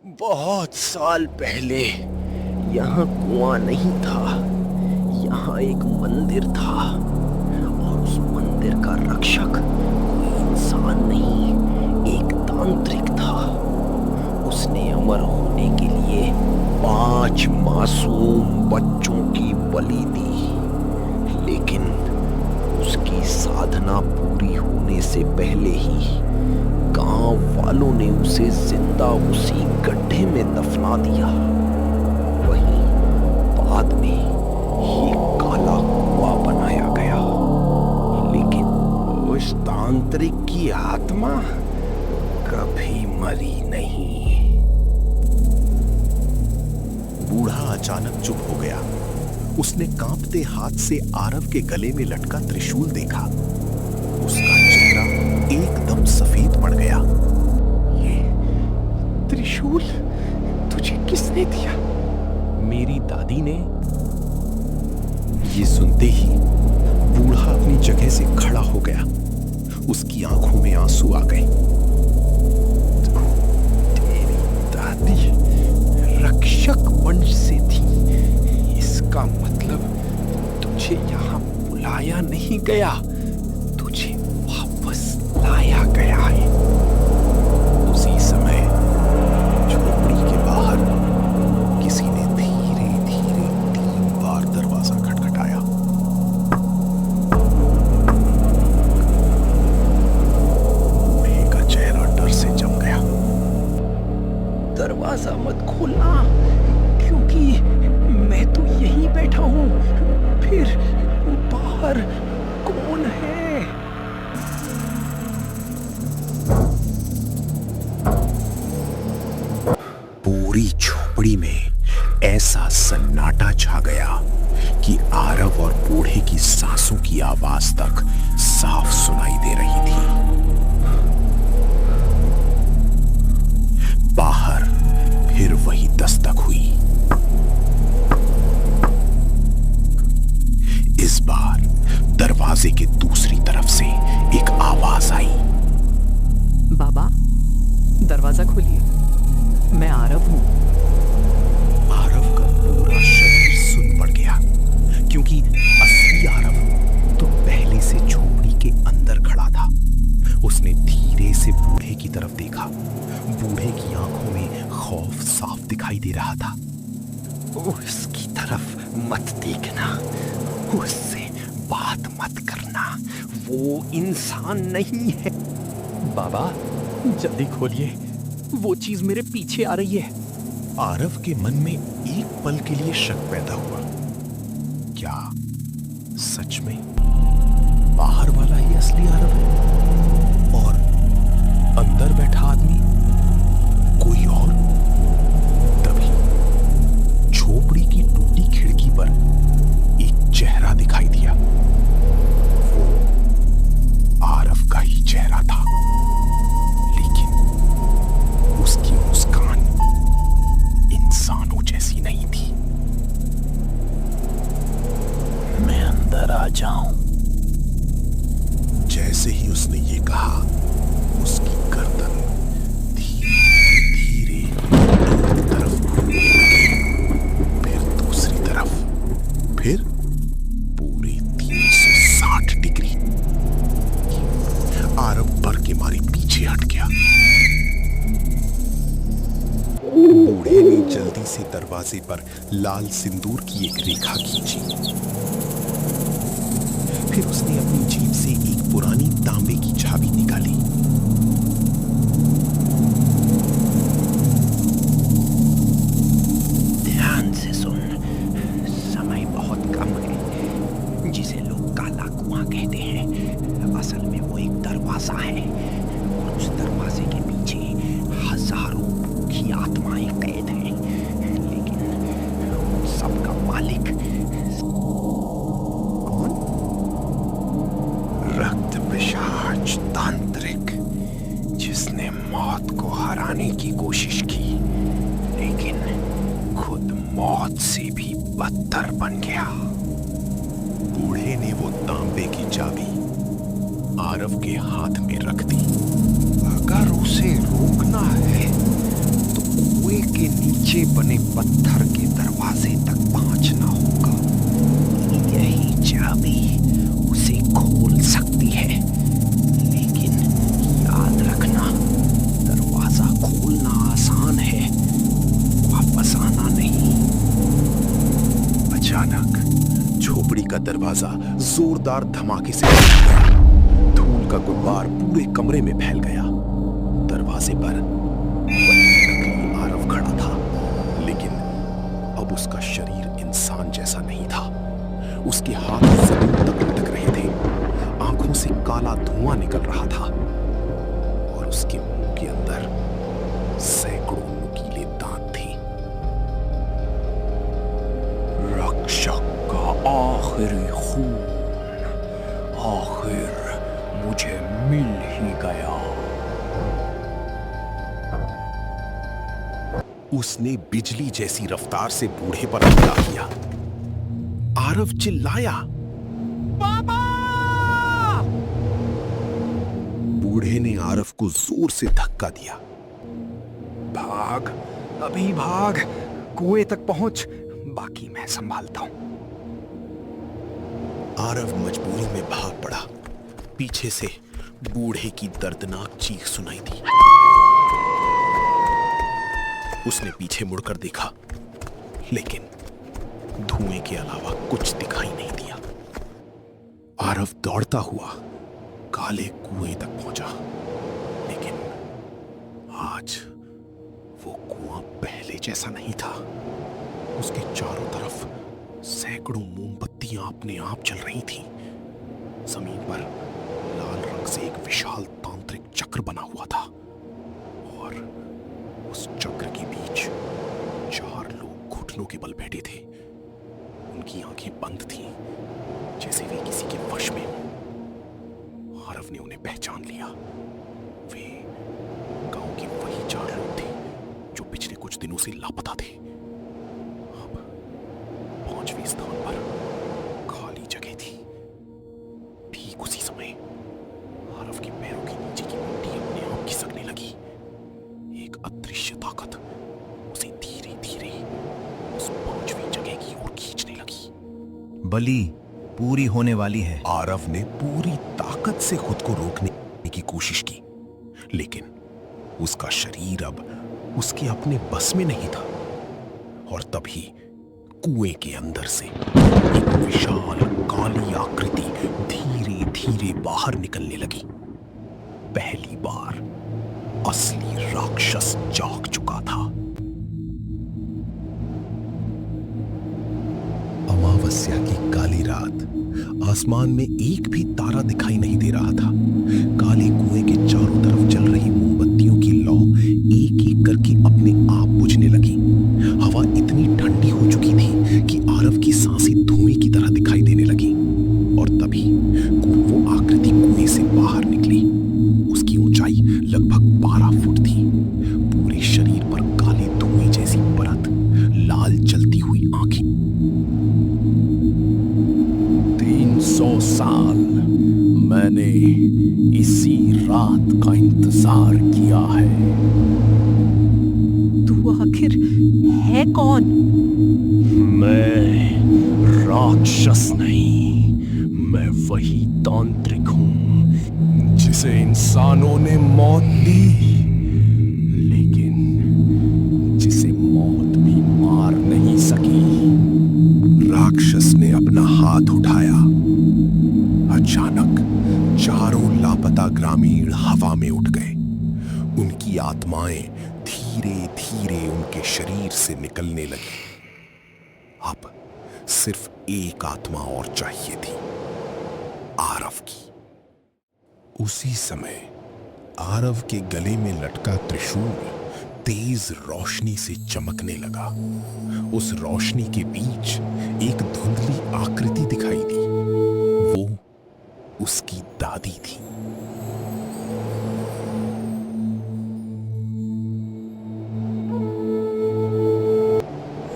बहुत साल पहले यहाँ कुआं नहीं था। यहाँ एक मंदिर था और उस मंदिर का रक्षक कोई इंसान नहीं, एक तांत्रिक था। उसने अमर होने के लिए 5 मासूम बच्चों की बलि दी, लेकिन उसकी साधना पूरी होने से पहले ही गांव वालों ने उसे जिंदा उसी गड्ढे में दफना दिया। वहीं बाद में ये काला कुआं बनाया गया, लेकिन उस तांत्रिक की आत्मा कभी मरी नहीं। बूढ़ा अचानक चुप हो गया। उसने कांपते हाथ से आरव के गले में लटका त्रिशूल देखा। उसका चेहरा एकदम सफेद पड़ गया। ये त्रिशूल तुझे किसने दिया? मेरी दादी ने। ये सुनते ही बूढ़ा अपनी जगह से खड़ा हो गया। उसकी आंखों में आंसू आ गए। तेरी दादी रक्षक वंश से थी, इसका मतलब तुझे यहाँ बुलाया नहीं गया, तुझे वापस लाया गया है। उसी समय झोपड़ी के बाहर किसी ने धीरे धीरे 3 बार दरवाजा खटखटाया। बूढ़े का चेहरा डर से जम गया। दरवाजा मत खोलना, क्योंकि मैं तो यहीं बैठा हूं। फिर बाहर कौन है? पूरी झोपड़ी में ऐसा सन्नाटा छा गया कि आरव और बूढ़े की सांसों की आवाज तक साफ सुनाई दे रही थी। बाहर फिर वही दस्तक हुई। इस बार दरवाजे के दूसरी तरफ से एक आवाज आई। बाबा, दरवाजा खोलिए, मैं आरव हूं। आरव का पूरा शरीर सुन पड़ गया, क्योंकि असली आरव तो पहले से झोपड़ी के अंदर खड़ा था। उसने धीरे से बूढ़े की तरफ देखा। बूढ़े की आंखों में खौफ साफ दिखाई दे रहा था। उसकी तरफ मत देखना, उससे बात मत करना, वो इंसान नहीं है। बाबा, जल्दी खोलिए, वो चीज मेरे पीछे आ रही है। आरव के मन में एक पल के लिए शक पैदा हुआ। क्या सच में बाहर वाला ही असली आरव है और अंदर बैठा आदमी कोई और? तभी झोपड़ी की टूटी खिड़की पर एक चेहरा दिखाई दिया। वो आरव का ही चेहरा था, लेकिन उसकी मुस्कान इंसानों जैसी नहीं थी। मैं अंदर आ जाऊं? जैसे ही उसने ये कहा, उसकी गर्दन धीरे धीरे एक तरफ घूमने लगी, फिर दूसरी तरफ, फिर पूरे 360 डिग्री। आरव डर के मारे पीछे हट गया। बूढ़े ने जल्दी से दरवाजे पर लाल सिंदूर की एक रेखा खींची। फिर उसने अपनी जेब से एक पुरानी तांबे की चाबी निकाली। ध्यान से सुन, समय बहुत कम है। जिसे लोग काला कुआं कहते हैं, असल में वो एक दरवाजा है, और उस दरवाजे के पीछे हजारों भूखी आत्माएं कैद हैं। लेकिन उन सबका मालिक कौन? रक्त पिशाच तांत्रिक, जिसने मौत को हराने की कोशिश की, लेकिन खुद मौत से भी बदतर बन गया। बूढ़े ने वो तांबे की चाबी आरव के हाथ में रख दी। अगर उसे रोकना है तो कुएं अपने पत्थर के दरवाजे तक पहुंचना होगा। यही चाबी उसे खोल सकती है, लेकिन याद रखना, दरवाजा खोलना आसान है, वापस आना नहीं। अचानक झोपड़ी का दरवाजा जोरदार धमाके से खुल गया। धूल का गुब्बार पूरे कमरे में फैल गया। दरवाजे पर वही नकली आरव खड़ा था, लेकिन अब उसका शरीर इंसान जैसा नहीं था। उसके हाथ जमीन तक लटक रहे थे, आंखों से काला धुआं निकल रहा था और उसके मुंह के अंदर सैकड़ों नुकीले दांत थे। रक्षक का आखिरी खून आखिर मुझे मिल ही गया। उसने बिजली जैसी रफ्तार से बूढ़े पर हमला किया। आरव चिल्लाया, बाबा! बूढ़े ने आरव को जोर से धक्का दिया। भाग, अभी भाग, कुएं तक पहुंच, बाकी मैं संभालता हूं। आरव मजबूरी में भाग पड़ा। पीछे से बूढ़े की दर्दनाक चीख सुनाई दी। उसने पीछे मुड़कर देखा, लेकिन धुएं के अलावा कुछ दिखाई नहीं दिया। आरव दौड़ता हुआ काले कुएं तक पहुंचा, लेकिन आज वो कुआं पहले जैसा नहीं था। उसके चारों तरफ सैकड़ों मोमबत्तियां अपने आप जल रही थीं। जमीन पर लाल रंग से एक विशाल तांत्रिक चक्र बना हुआ था और उस चक्र के बीच 4 लोग घुटनों के बल बैठे थे। उनकी आंखें बंद थीं, जैसे वे किसी के वश में हों। आरव ने उन्हें पहचान लिया। वे गांव के वही 4 लोग थे जो पिछले कुछ दिनों से लापता थे। अब 5वें स्थान पर खाली जगह थी। ठीक उसी समय आरव के पैरों के नीचे की मिट्टी अपने आप खिसकने लगी। एक अदृश्य ताकत उसे धीरे धीरे उस 5वीं जगह की ओर खींचने लगी। बलि पूरी होने वाली है। आरव ने पूरी ताकत से खुद को रोकने की कोशिश की, लेकिन उसका शरीर अब उसके अपने बस में नहीं था। और तभी कुएं के अंदर से एक विशाल काली आकृति धीरे धीरे बाहर निकलने लगी। पहली बार असली राक्षस जाग चुका था। अमावस्या की काली रात, आसमान में एक भी तारा दिखाई नहीं दे रहा था। काले कुएं के चारों तरफ जल रही मोमबत्तियों की लौ एक एक करके अपने आप बुझने लगी। हवा इतनी ठंडी हो चुकी थी कि आरव की सांसें धुएं की तरह दिखाई देने लगी। और तभी वो आकृति कुएं से बाहर निकली। उसकी ऊंचाई लगभग 12 फुट थी। पूरे शरीर पर काले धुएं जैसी परत, लाल जलती हुई आंखें। 300 साल मैंने इसी रात का इंतजार किया है। तू आखिर है कौन? मैं राक्षस नहीं, मैं वही तांत्रिक हूं जिसे इंसानों ने मौत दी, लेकिन जिसे मौत भी मार नहीं सकी। राक्षस ने अपना हाथ उठाया। अचानक चारों लापता ग्रामीण हवा में उठ गए। उनकी आत्माएं धीरे धीरे उनके शरीर से निकलने लगी। अब सिर्फ एक आत्मा और चाहिए थी, आरव की। उसी समय आरव के गले में लटका त्रिशूल तेज रोशनी से चमकने लगा। उस रोशनी के बीच एक धुंधली आकृति दिखाई दी। वो उसकी दादी थी।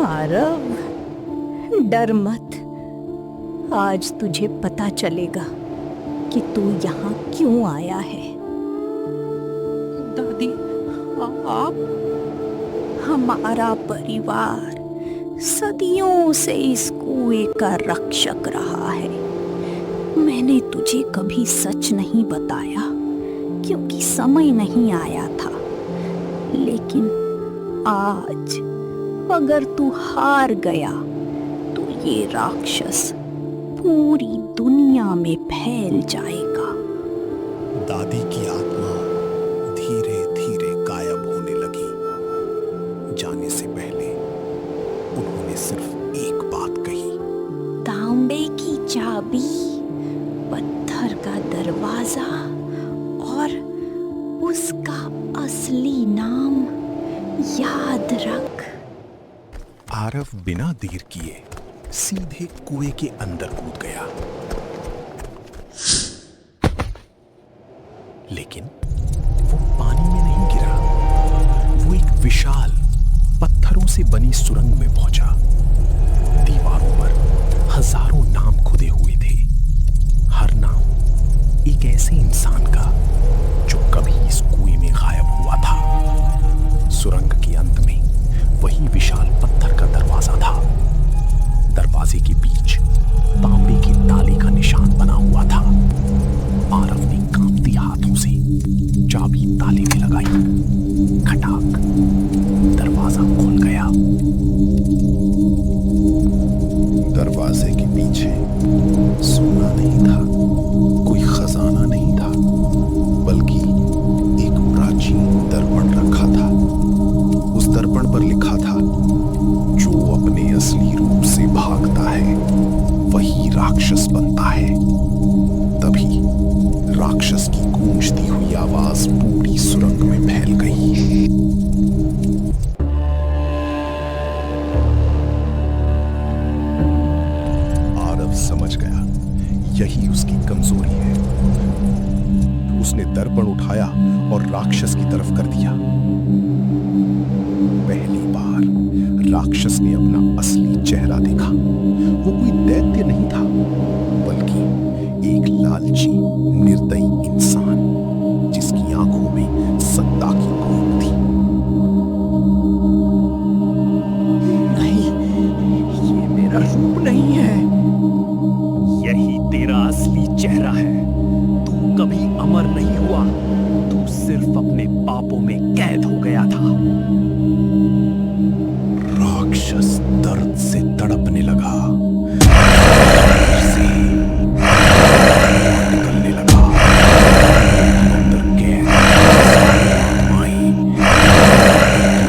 आरव, डर मत। आज तुझे पता चलेगा कि तू यहाँ क्यों आया है। दादी, आप? हमारा परिवार सदियों से इस कुएं का रक्षक रहा है। मैंने तुझे कभी सच नहीं बताया क्योंकि समय नहीं आया था, लेकिन आज अगर तू हार गया तो ये राक्षस पूरी दुनिया में फैल जाएगा। दादी की आत्मा धीरे धीरे गायब होने लगी। जाने से पहले उन्होंने सिर्फ एक बात कही। तांबे की चाबी, पत्थर का दरवाजा और उसका असली नाम याद रख। आरव बिना देर किए सीधे कुएं के अंदर कूद गया, लेकिन वो पानी में नहीं गिरा। वो एक विशाल पत्थरों से बनी सुरंग में पहुंचा। दीवारों पर हजारों नाम खुदे हुए थे, हर नाम एक ऐसे इंसान का जो कभी इस कुएं में गायब हुआ था। सुरंग के अंत में वही विशाल पत्थर का दरवाजा था। दरवाजे के बीच तांबे की ताली का निशान बना हुआ था। आरव ने कांपते हाथों से चाबी ताले में लगाई। खटाक, दरवाजा खुल गया। दरवाजे के पीछे सोना नहीं था, कोई खजाना नहीं था, बल्कि एक प्राचीन दर्पण रखा था। उस दर्पण पर लिखा था, जो अपने असली रूप से भागता है वही राक्षस बनता है। तभी राक्षस की गूंजती हुई आवाज पूरी सुरंग में फैल गई। आरव समझ गया, यही उसकी कमजोरी है। उसने दर्पण उठाया और राक्षस की तरफ कर दिया। पहली बार राक्षस ने अपना असली चेहरा देखा। वो कोई दैत्य नहीं था, बल्कि एक लालची, निर्दयी इंसान जिसकी आंखों में सत्ता की भूख थी। नहीं, ये मेरा रूप नहीं है, यही तेरा असली चेहरा है। तू कभी अमर नहीं हुआ, तू सिर्फ अपने पापों में कैद हो गया था। राक्षस दर्द से तड़पने लगा, निकलने लगा। अंदर कैद आत्माएं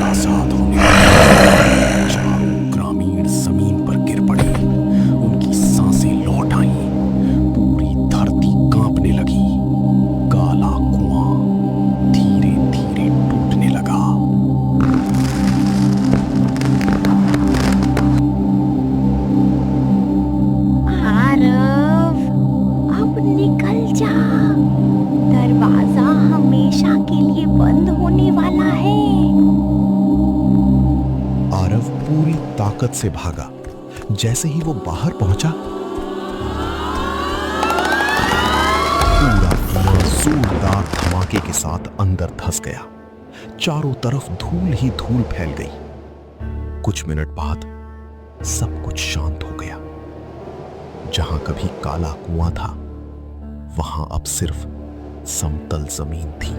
आजाद होने लगी। चारों ग्रामीण जमीन पर गिर पड़े, उनकी सांसें लौट आईं। पूरी धरती कांपने लगी। काला कुआं धीरे धीरे टूटने लगा। आरव, अब निकल जा। दरवाजा हमेशा के लिए बंद होने वाला है। आरव पूरी ताकत से भागा। जैसे ही वो बाहर पहुंचा, पूरा कुआं जोरदार धमाके के साथ अंदर धंस गया। चारों तरफ धूल ही धूल फैल गई। कुछ मिनट बाद सब कुछ शांत हो गया। जहां कभी काला कुआं था, वहां अब सिर्फ समतल जमीन थी।